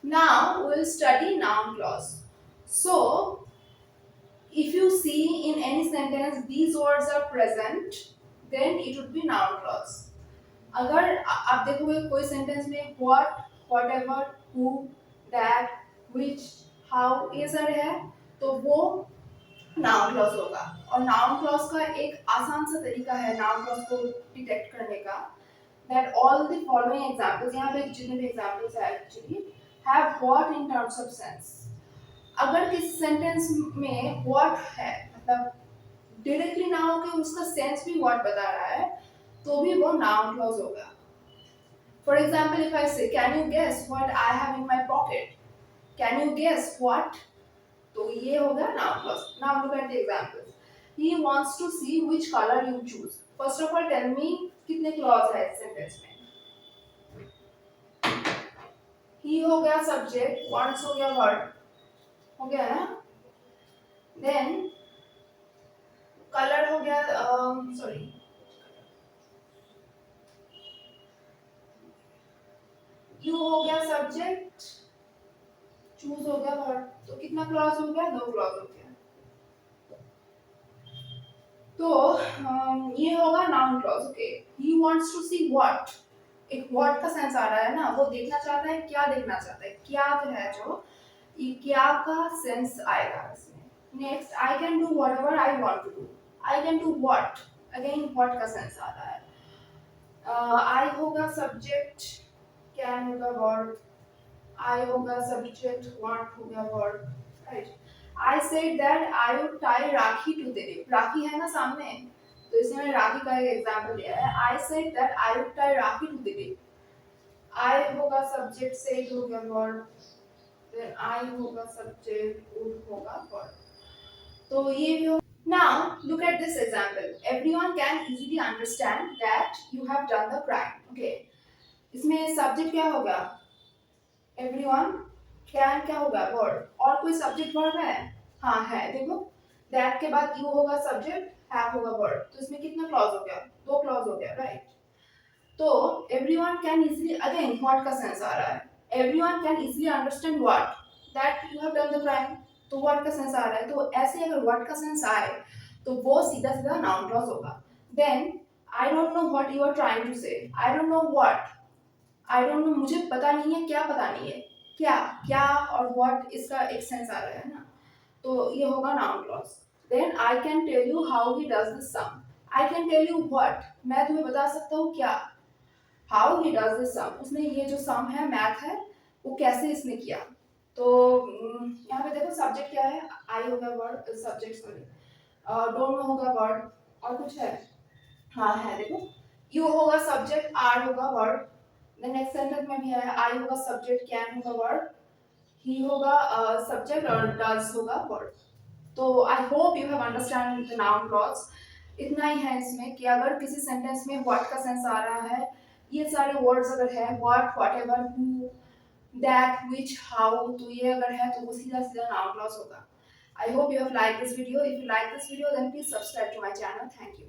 Now we will study noun clause. So if you see in any sentence these words are present, then it would be noun clause. अगर आप देखोगे कोई sentence में what, whatever, who, that, which, how ये सारे है तो वो नाउन क्लॉज होगा। और नाउन क्लॉज का एक आसान सा तरीका है नाउन क्लॉज को डिटेक्ट करने का, that all the following examples, यहाँ पे जितने भी एग्जाम्पल्स है actually have what in terms of sense। अगर किसी सेंटेंस में what है मतलब डायरेक्टली ना हो कि उसका सेंस भी what बता रहा है तो भी वो नाउन क्लॉज होगा। For example if I say can you guess what I have in my pocket, can you guess what, तो ये हो गया noun clause. Now look at the examples. He wants to see which colour you choose. First of all tell me कितने clause है इस sentence में। ही हो गया सब्जेक्ट, वांट्स हो गया वर्ब, हो गया ना। देन कलर हो गया सॉरी यू हो गया सब्जेक्ट, चूज हो गया वर्ब, तो कितना क्लॉज हो गया, दो क्लॉज हो गया। तो ये होगा noun clause. Okay, he wants to see what, एक व्हाट का सेंस आ रहा है ना, वो देखना चाहता है, क्या देखना चाहता है, क्या है जो ये क्या का सेंस आएगा इसमें। Next I can do whatever I want to do, I can do what, again what का सेंस आ रहा है। आई होगा सब्जेक्ट, कैन होगा वर्ब, आई होगा सब्जेक्ट, वांट हो गया verb, right. I said that I would tie rakhi to Dilip, rakhi है ना सामने, तो इसमें मैंने राखी का एक एग्जांपल लिया है। I said that I would tie rakhi to Dilip, I होगा सब्जेक्ट, सेड हो गया वर्ब, देन आई होगा सब्जेक्ट, वुड होगा वर्ब, तो ये भी हो। Now look at this example. Everyone can easily understand that you have done the crime. Okay. इसमें सब्जेक्ट क्या होगा, एवरीवन, कैन क्या होगा वर्ड, और कोई सब्जेक्ट वर्ड है, हाँ है, देखो दैट के बाद यू होगा सब्जेक्ट, हैव होगा वर्ड, तो इसमें कितना क्लॉज हो गया, दो क्लॉज हो गया, राइट। तो everyone can easily, again what का सेंस आ रहा है, everyone can easily understand what, that you have done the crime, तो व्हाट का सेंस आ रहा है, तो ऐसे अगर व्हाट का सेंस आए तो वो सीधा सीधा नाउन क्लॉज होगा। Then I don't know what you are trying to say, I don't know what, I don't know मुझे पता नहीं है, क्या पता नहीं है, क्या क्या और व्हाट इसका एक सेंस आ रहा है ना, तो ये होगा noun clause. Then I can tell you how he does this sum, I can tell you what, मैं तुम्हें बता सकता हूँ क्या, how he does this sum, उसने ये जो सम है मैथ है वो कैसे इसने किया। तो यहाँ पे देखो सब्जेक्ट क्या है, आई होगा word, subject sorry, don't know होगा वर्ड, और कुछ है, हाँ है, देखो यू होगा सब्जेक्ट, आर होगा वर्ड, देन नेक्स्ट सेंटेंस में भी है आई होगा सब्जेक्ट, कैन होगा वर्ड, ही होगा सब्जेक्ट और डज होगा वर्ड। तो I hope you have understand the noun clause. इतना ही है इसमें कि अगर किसी सेंटेंस में व्हाट का सेंस आ रहा है, ये सारे वर्ड्स अगर है what, whatever, who, that, which, how, तो ये अगर है तो वो सीधा सीधा नाउन क्लॉज होगा। I hope you have liked this video. If you like this video, then please subscribe to my channel. Thank you.